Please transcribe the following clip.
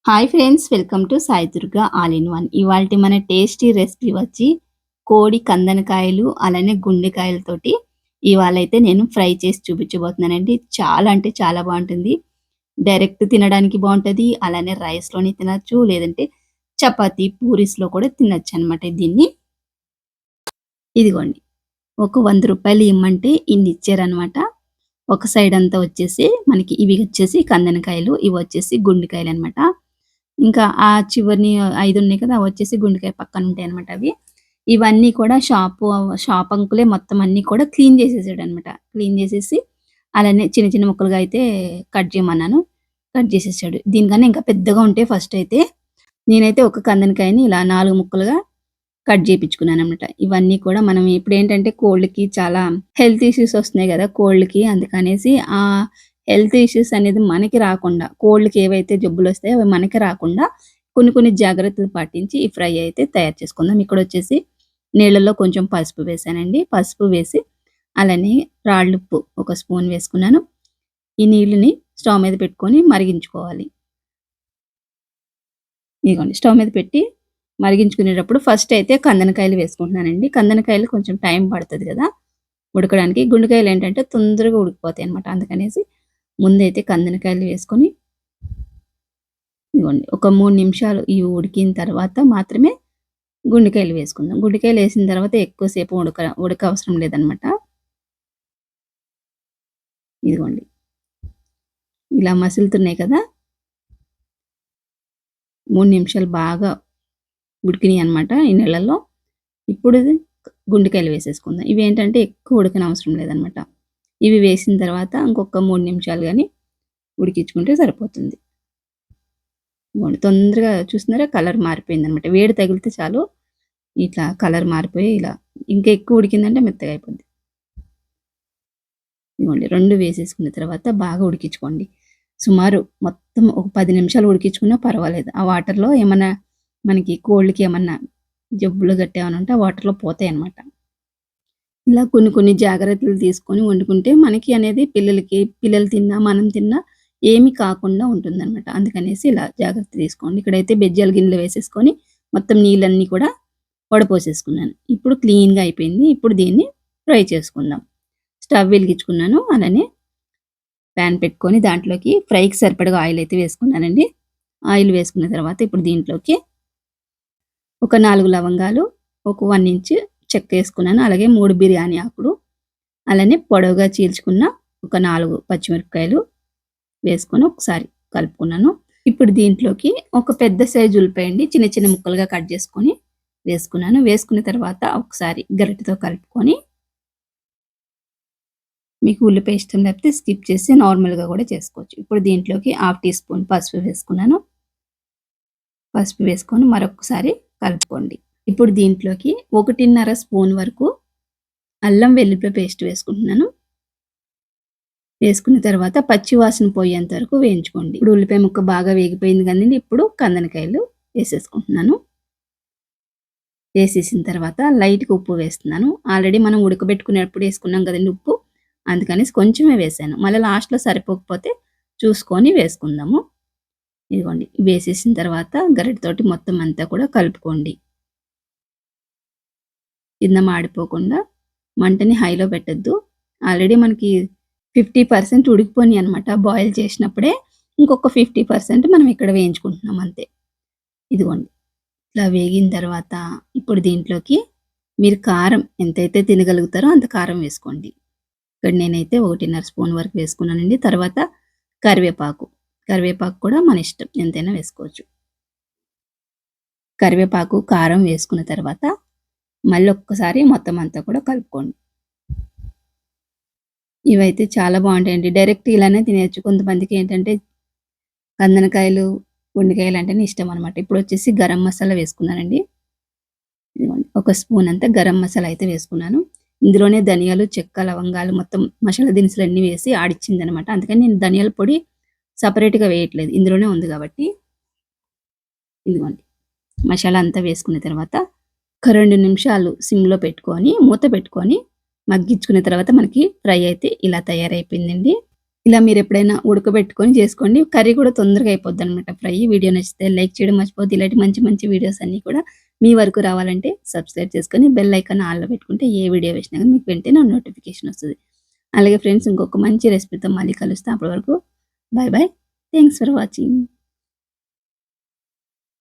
Hi friends, welcome to Sai Durga all in one. ఇవాల్టి మన tasty recipe వచ్చి కోడి కందనకాయలు అలానే గుండెకాయలతోటి ఇవాళైతే నేను ఫ్రై చేసి చూపించబోతున్నానండి. చాలా అంటే చాలా బాగుంటుంది. డైరెక్ట్ తినడానికి బాగుంటుంది, అలానే రైస్లోని తినచ్చు, లేదంటే చపాతీ పూరీస్లో కూడా తినచ్చు అనమాట. దీన్ని ఇదిగోండి, ఒక రూ. 100 ఇమ్మంటే ఇన్ని ఇచ్చారనమాట. ఒక సైడ్ అంతా వచ్చేసి మనకి ఇవి వచ్చేసి కందనకాయలు, ఇవి వచ్చేసి గుండెకాయలు అనమాట. ఇంకా ఆ చివరిని 5 ఉన్నాయి కదా! అవొచ్చేసి గుండెకాయ పక్కన ఉంటాయన్నమాట అవి. ఇవన్నీ కూడా షాప్ అంకులే మొత్తం అన్నీ కూడా క్లీన్ చేసేసాడన్నమాట. క్లీన్ చేసేసి అలానే చిన్న చిన్న ముక్కలుగా అయితే కట్ చేయమన్నాను. కట్ చేసేసాడు. దీనికన్నా ఇంకా పెద్దగా ఉంటే ఫస్ట్ అయితే నేనైతే ఒక కందనకాయని ఇలా 4 ముక్కలుగా కట్ చేపించుకున్నానన్నమాట. ఇవన్నీ కూడా మనం ఇప్పుడేంటంటే కోళ్ళకి చాలా హెల్త్ ఇష్యూస్ వస్తున్నాయి గదా! కోళ్ళకి. అందుకనేసి హెల్త్ ఇష్యూస్ అనేది మనకి రాకుండా, కోళ్ళకి ఏవైతే జబ్బులొస్తాయో అవి మనకి రాకుండా కొన్ని కొన్ని జాగ్రత్తలు పాటించి ఈ ఫ్రై అయితే తయారు చేసుకుందాం. ఇక్కడొచ్చేసి నీళ్ళలో కొంచెం పసుపు వేశానండి. పసుపు వేసి అలానే రాళ్ళుప్పు ఒక స్పూన్ వేసుకున్నాను. ఈ నీళ్ళని స్టవ్ మీద పెట్టుకొని మరిగించుకోవాలి. ఇదిగోండి, స్టవ్ మీద పెట్టి మరిగించుకునేటప్పుడు ఫస్ట్ అయితే కందనకాయలు వేసుకుంటున్నానండి. కందనకాయలు కొంచెం టైం పడతది గదా ఉడకడానికి. గుండెకాయలేంటంటే తొందరగా ఉడికిపోతాయన్నమాట. అందుకనేసి ముందైతే కందనకాయలు వేసుకొని ఇదిగోండి ఒక 3 నిమిషాలు ఇవి ఉడికిన తర్వాత మాత్రమే గుండెకాయలు వేసుకుందాం. గుండెకాయలేసిన తర్వాత ఎక్కువ సేపు ఉడకవసరం లేదనమాట. ఇదిగోండి, ఇలా మసులుతున్నాయి కదా! 3 నిమిషాలు బాగా ఉడికినియనమాట ఈ నీళ్ళల్లో. ఇప్పుడు గుండెకాయలు వేసేసుకుందాం. ఇవేంటంటే ఎక్కువ ఉడకనవసరం లేదనమాట. ఇవి వేసిన తర్వాత ఇంకొక 3 నిమిషాలు గాని ఉడికించుకుంటే సరిపోతుంది. తొందరగా చూస్తున్నారా కలర్ మారిపోయిందనమాట. వేడి తగిలితే చాలు ఇట్లా కలర్ మారిపోయి ఇలా ఇంకా ఎక్కువ ఉడికిందంటే మెత్తగా అయిపోద్ది. ఇదిగోండి 2 వేసేసుకున్న తర్వాత బాగా ఉడికించుకోండి. సుమారు మొత్తం ఒక 10 నిమిషాలు ఉడికించుకున్నా పర్వాలేదు. ఆ వాటర్‌లో ఏమన్నా మనకి కోళ్ళకి ఏమన్నా జబ్బులు గట్టా ఏమన్నా ఉంటే ఆ వాటర్‌లో పోతాయన్నమాట. ఇలా కొన్ని కొన్ని జాగ్రత్తలు తీసుకొని వండుకుంటే మనకి అనేది పిల్లలు తిన్నా, మనం తిన్నా ఏమి కాకుండా ఉంటుందనమాట. అందుకనేసి ఇలా జాగ్రత్త తీసుకోండి. ఇక్కడైతే బెజ్జాల గిన్నెలో వేసేసుకొని మొత్తం నీళ్ళన్నీ కూడా వడపోసేసుకున్నాను. ఇప్పుడు క్లీన్‌గా అయిపోయింది. ఇప్పుడు దీన్ని ఫ్రై చేసుకుందాం. స్టవ్ వెలిగించుకున్నాను. అలానే పాన్ పెట్టుకొని దాంట్లోకి ఫ్రైకి సరిపడగా ఆయిల్ అయితే వేసుకున్నానండి. ఆయిల్ వేసుకున్న తర్వాత ఇప్పుడు దీంట్లోకి ఒక 4 లవంగాలు, ఒక 1 ఇంచు చెక్కేసుకున్నాను. అలాగే 3 బిర్యానీ ఆకులు, అలానే పొడవుగా చీల్చుకున్న ఒక 4 పచ్చిమిరపకాయలు వేసుకొని ఒకసారి కలుపుకున్నాను. ఇప్పుడు దీంట్లోకి ఒక పెద్ద సైజు ఉల్లిపాయ అండి చిన్న చిన్న ముక్కలుగా కట్ చేసుకొని వేసుకున్నాను. వేసుకున్న తర్వాత ఒకసారి గరిటెతో కలుపుకొని, మీకు ఉల్లిపాయ ఇష్టం లేకపోతే స్కిప్ చేసి నార్మల్‌గా కూడా చేసుకోవచ్చు. ఇప్పుడు దీంట్లోకి హాఫ్ టీ స్పూన్ పసుపు వేసుకున్నాను. పసుపు వేసుకొని మరొకసారి కలుపుకోండి. ఇప్పుడు దీంట్లోకి 1.5 స్పూన్ వరకు అల్లం వెల్లుల్లి పేస్ట్ వేసుకుంటున్నాను. వేసుకున్న తర్వాత పచ్చి వాసన పోయేంత వరకు వేయించుకోండి. ఇప్పుడు ఉల్లిపాయ ముక్క బాగా వేగిపోయింది కదండీ! ఇప్పుడు కందనకాయలు వేసేసుకుంటున్నాను. వేసేసిన తర్వాత లైట్‌గా ఉప్పు వేస్తున్నాను. ఆల్రెడీ మనం ఉడకబెట్టుకునేటప్పుడు వేసుకున్నాం కదండీ ఉప్పు. అందుకనేసి కొంచెమే వేశాను. మళ్ళీ లాస్ట్‌లో సరిపోకపోతే చూసుకొని వేసుకుందాము. ఇదిగోండి, వేసేసిన తర్వాత గరిటెతోటి మొత్తం అంతా కూడా కలుపుకోండి. కింద మాడిపోకుండా మంటని హైలో పెట్టొద్దు. ఆల్రెడీ మనకి 50% ఉడికిపోయినాయనమాట బాయిల్ చేసినప్పుడే. ఇంకొక 50% మనం ఇక్కడ వేయించుకుంటున్నాం అంతే. ఇదిగోండి, ఇట్లా వేగిన తర్వాత ఇప్పుడు దీంట్లోకి మీరు కారం ఎంతైతే తినగలుగుతారో అంత కారం వేసుకోండి. ఇక్కడ నేనైతే 1.5 స్పూన్ వరకు వేసుకున్నానండి. తర్వాత కరివేపాకు. కరివేపాకు కూడా మన ఇష్టం ఎంతైనా వేసుకోవచ్చు. కరివేపాకు, కారం వేసుకున్న తర్వాత మళ్ళీ ఒక్కసారి మొత్తం అంతా కూడా కలుపుకోండి. ఇవైతే చాలా బావుంటాయండి. డైరెక్ట్ ఇలానే తినేయొచ్చు. కొంతమందికి ఏంటంటే కందనకాయలు, గుండెకాయలు అంటేనే ఇష్టం అనమాట. ఇప్పుడొచ్చేసి గరం మసాలా వేసుకున్నానండి. ఇదిగోండి, ఒక స్పూన్ అంతా గరం మసాలా అయితే వేసుకున్నాను. ఇందులోనే ధనియాలు, చెక్క, లవంగాలు మొత్తం మసాలా దినుసులన్నీ వేసి ఆడిచ్చిందనమాట. అందుకని నేను ధనియాల పొడి సెపరేట్‌గా వేయట్లేదు. ఇందులోనే ఉంది కాబట్టి. ఇదిగోండి, మసాలా అంతా వేసుకున్న తర్వాత ఒక 2 నిమిషాలు సిమ్‌లో పెట్టుకొని, మూత పెట్టుకొని మగ్గించుకున్న తర్వాత మనకి ఫ్రై అయితే ఇలా తయారైపోయిందండి. ఇలా మీరెప్పుడైనా ఉడకబెట్టుకొని చేసుకోండి. కర్రీ కూడా తొందరగా అయిపోద్దనమాట ఫ్రై. వీడియో నచ్చితే లైక్ చేయడం మర్చిపోవద్దు. ఇలాంటి మంచి మంచి వీడియోస్ అన్నీ కూడా మీ వరకు రావాలంటే సబ్స్క్రైబ్ చేసుకొని బెల్ ఐకాన్ ఆల్‌లో పెట్టుకుంటే ఏ వీడియో వేసినా గాని మీకు వెంటనే నోటిఫికేషన్ వస్తది. అలాగే ఫ్రెండ్స్ ఇంకొక మంచి రెసిపీతో మళ్ళీ కలుస్తా. అప్పటి వరకు bye bye. Thanks for watching.